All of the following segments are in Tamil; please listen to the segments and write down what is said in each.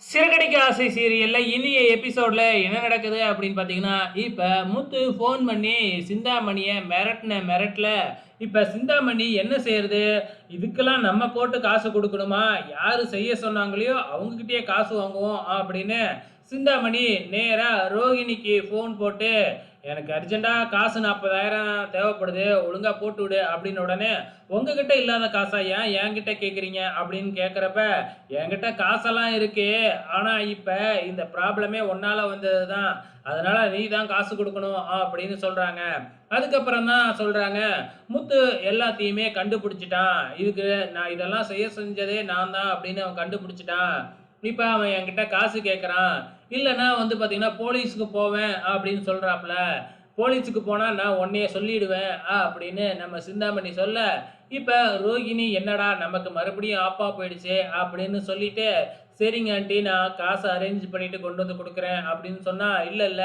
சிறகடிக்க ஆசை சீரியல்ல இனிய எபிசோட்ல என்ன நடக்குது அப்படின்னு பார்த்தீங்கன்னா, இப்ப முத்து ஃபோன் பண்ணி சிந்தாமணிய மிரட்டுன மிரட்டல, இப்ப சிந்தாமணி என்ன செய்றது? இதுக்கெல்லாம் நம்ம போட்டு காசு குடுக்கணுமா? யாரு செய்ய சொன்னாங்களையோ அவங்க கிட்டயே காசு வாங்குவோம் அப்படின்னு சிந்தாமணி நேரா ரோகிணிக்கு ஃபோன் போட்டு, "எனக்கு அர்ஜென்ட்டா காசு 40,000 தேவைப்படுது. ஒழுங்கா போட்டு விடு" அப்படின்ன உடனே, "உங்ககிட்ட இல்லாத காசா ஏன் என்கிட்ட கேட்கிறீங்க?" அப்படின்னு கேட்கிறப்ப, "என்கிட்ட காசெல்லாம் இருக்கு. ஆனா இப்ப இந்த ப்ராப்ளமே உன்னால வந்தது தான். அதனால நீ தான் காசு குடுக்கணும்" அப்படின்னு சொல்றாங்க. அதுக்கப்புறம் தான் சொல்றாங்க, "முத்து எல்லாத்தையுமே கண்டுபிடிச்சுட்டான். இதுக்கு நான் இதெல்லாம் செஞ்சதே நான் தான் அப்படின்னு அவன் கண்டுபிடிச்சுட்டான். இப்ப அவன் என்கிட்ட காசு கேட்கறான். இல்லன்னா வந்து பார்த்தீங்கன்னா, போலீஸ்க்கு போவேன்" அப்படின்னு சொல்றாப்ல. "போலீஸுக்கு போனா நான் உன்னைய சொல்லிடுவேன்" அப்படின்னு நம்ம சிந்தாமணி சொல்ல, இப்ப ரோகிணி என்னடா நமக்கு மறுபடியும் ஆப்பா போயிடுச்சே அப்படின்னு சொல்லிட்டு, "சரிங்க ஆன்ட்டி நான் காச அரேஞ்ச் பண்ணிட்டு கொண்டு வந்து குடுக்குறேன்" அப்படின்னு சொன்னா, "இல்ல, இல்ல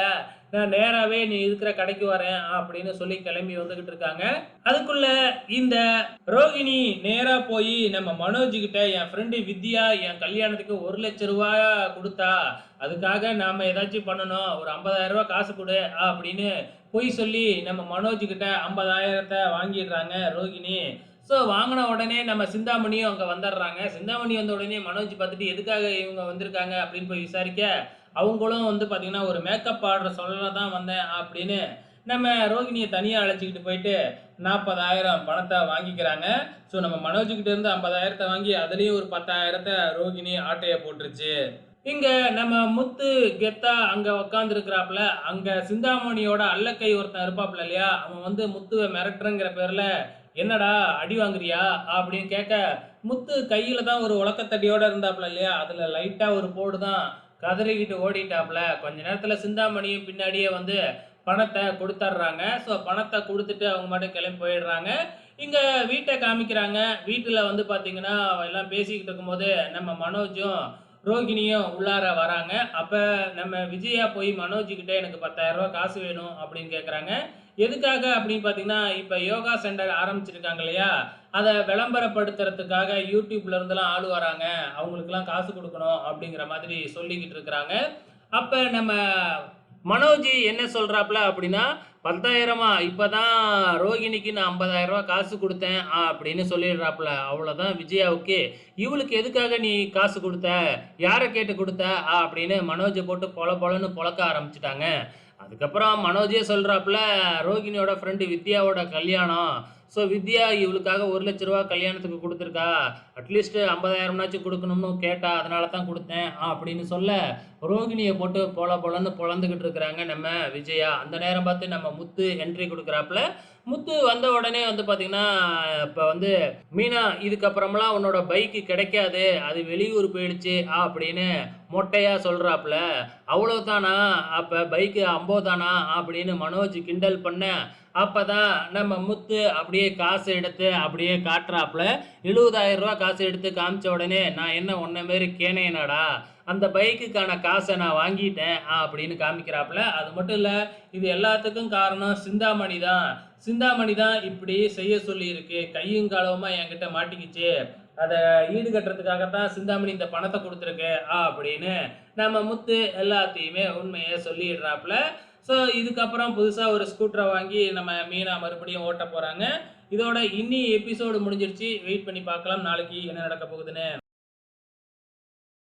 நான் நேராவே நீ இருக்கிற கடைக்கு வரேன்" அப்படின்னு சொல்லி கிளம்பி வந்துகிட்டு இருக்காங்க. அதுக்குள்ள இந்த ரோகிணி நேரா போயி நம்ம மனோஜ் கிட்ட, "என் ஃப்ரெண்டு வித்யா என் கல்யாணத்துக்கு ரூ. 1,00,000 குடுத்தா. அதுக்காக நாம ஏதாச்சும் பண்ணணும். ஒரு ரூ. 50,000 காசு குடு" அப்படின்னு பொய் சொல்லி நம்ம மனோஜ் கிட்ட 50,000 வாங்கிடுறாங்க ரோகிணி. ஸோ வாங்குன உடனே நம்ம சிந்தாமணியும் அங்க வந்துடுறாங்க. சிந்தாமணி வந்த உடனே மனோஜ் பார்த்துட்டு, "எதுக்காக இவங்க வந்திருக்காங்க?" அப்படின்னு போய் விசாரிக்க, அவங்களும் வந்து பார்த்தீங்கன்னா, "ஒரு மேக்கப் ஆர்டர் சொல்ல தான் வந்தேன்" அப்படின்னு நம்ம ரோகிணிய தனியா அழைச்சுக்கிட்டு போயிட்டு 40,000 பணத்த வாங்கிக்கிறாங்க. ஸோ நம்ம மனோஜ்கிட்ட இருந்து 50,000 வாங்கி அதிலயும் ஒரு 10,000 ரோகிணி ஆட்டைய போட்டுருச்சு. இங்க நம்ம முத்து கெத்தா அங்க உட்கார்ந்திருக்கிறாப்ல. அங்க சிந்தாமணியோட அல்லக்கை ஒருத்தன் இருப்பாப்ல இல்லையா? அவன் வந்து முத்துவ மிரட்டுறேங்கிற பேர்ல, "என்னடா அடி வாங்குறியா?" அப்படின்னு கேட்க, முத்து கையில தான் ஒரு உலக்கத்தடியோட இருந்தாப்ல இல்லையா? அதுல லைட்டா ஒரு போடு தான். கதறிக்கிட்டு ஓடிட்டாப்ல. கொஞ்ச நேரத்துல சிந்தாமணியும் பின்னாடியே வந்து பணத்த குடுத்தர்றாங்க. ஸோ பணத்த குடுத்துட்டு அவங்க பாட்டுக்கு கிளம்பி போயிடுறாங்க. இங்க வீட்ட காமிக்கிறாங்க. வீட்டுல வந்து பார்த்தீங்கன்னா, எல்லாம் பேசிக்கிட்டு இருக்கும்போது, நம்ம மனோஜும், ரோகிணியும் உள்ளார வராங்க. அப்ப நம்ம விஜயா போய் மனோஜ் கிட்ட "எனக்கு ரூ. 10,000 காசு வேணும்" அப்படின்னு கேட்கறாங்க. எதுக்காக அப்படின்னு பார்த்தீங்கன்னா, இப்ப யோகா சென்டர் ஆரம்பிச்சிருக்காங்க இல்லையா? அத விளம்பரப்படுத்துறதுக்காக YouTubeல இருந்துலாம் ஆள் வராங்க. அவங்களுக்கெல்லாம் காசு குடுக்கணும் அப்படிங்கிற மாதிரி சொல்லிக்கிட்டு இருக்கிறாங்க. அப்ப நம்ம மனோஜ் என்ன சொல்றாப்ல அப்படின்னா, "10,000மா இப்பதான் ரோகிணிக்கு நான் ரூ. 50,000 காசு குடுத்தேன்" அப்படின்னு சொல்லிடுறாப்ல. அவ்வளோதான் விஜயாவுக்கு, "இவளுக்கு எதுக்காக நீ காசு குடுத்த? யார கேட்டு குடுத்த?" அப்படின்னு மனோஜ போட்டு பொல பொலன்னு பொளக்க ஆரம்பிச்சுட்டாங்க. அதுக்கப்புறம் மனோஜே சொல்றாப்ல, "ரோகிணியோட ஃப்ரெண்ட் வித்யாவோட கல்யாணம். ஸோ வித்யா இவளுக்காக ரூ. 1,00,000 கல்யாணத்துக்கு குடுத்துருக்கா. அட்லீஸ்ட் 50,000 குடுக்கணும்னு கேட்டா. அதனால தான் குடுத்தேன்" அப்படின்னு சொல்ல, ரோகிணிய போட்டு பொல பொலன்னு பொளந்துகிட்டு இருக்கிறாங்க நம்ம விஜயா. அந்த நேரம் பார்த்து நம்ம முத்து என்ட்ரி குடுக்குறாப்ல. முத்து வந்த உடனே வந்து பார்த்தீங்கன்னா, இப்ப வந்து, "மீனா இதுக்கப்புறமெல்லாம் உன்னோட பைக் கிடைக்காது. அது வெளியூர் போயிடுச்சு" அப்படின்னு மொட்டையா சொல்றாப்ல. "அவ்வளவுதானா? அப்ப பைக்கு அம்போதானா?" அப்படின்னு மனோஜ் கிண்டல் பண்ண, அப்பதான் நம்ம முத்து அப்படியே காசு எடுத்து அப்படியே காட்டுறாப்ல. ரூ. 70,000 காசு எடுத்து காமிச்ச உடனே, "நான் என்ன உன்ன மாரி கேனையனாடா? அந்த பைக்குக்கான காச நான் வாங்கிட்டேன்" அப்படின்னு காமிக்கிறாப்ல. அது மட்டும் இல்ல, இது எல்லாத்துக்கும் காரணம் சிந்தாமணி தான். சிந்தாமணி தான் இப்படி செய்ய சொல்லியிருக்கு. கையும் களவுமா என்கிட்ட மாட்டிக்கிச்சு. அத ஈடுகட்டுறதுக்காக தான் சிந்தாமணி இந்த பணத்த குடுத்துருக்கு அப்படின்னு நம்ம முத்து எல்லாத்தையுமே உண்மைய சொல்லிடுறாப்ல. ஸோ இதுக்கப்புறம் புதுசா ஒரு ஸ்கூட்டர வாங்கி நம்ம மீனா மறுபடியும் ஓட்ட போறாங்க. இதோட இன்னி எபிசோடு முடிஞ்சிருச்சு. வெயிட் பண்ணி பார்க்கலாம் நாளைக்கு என்ன நடக்க போகுதுன்னு.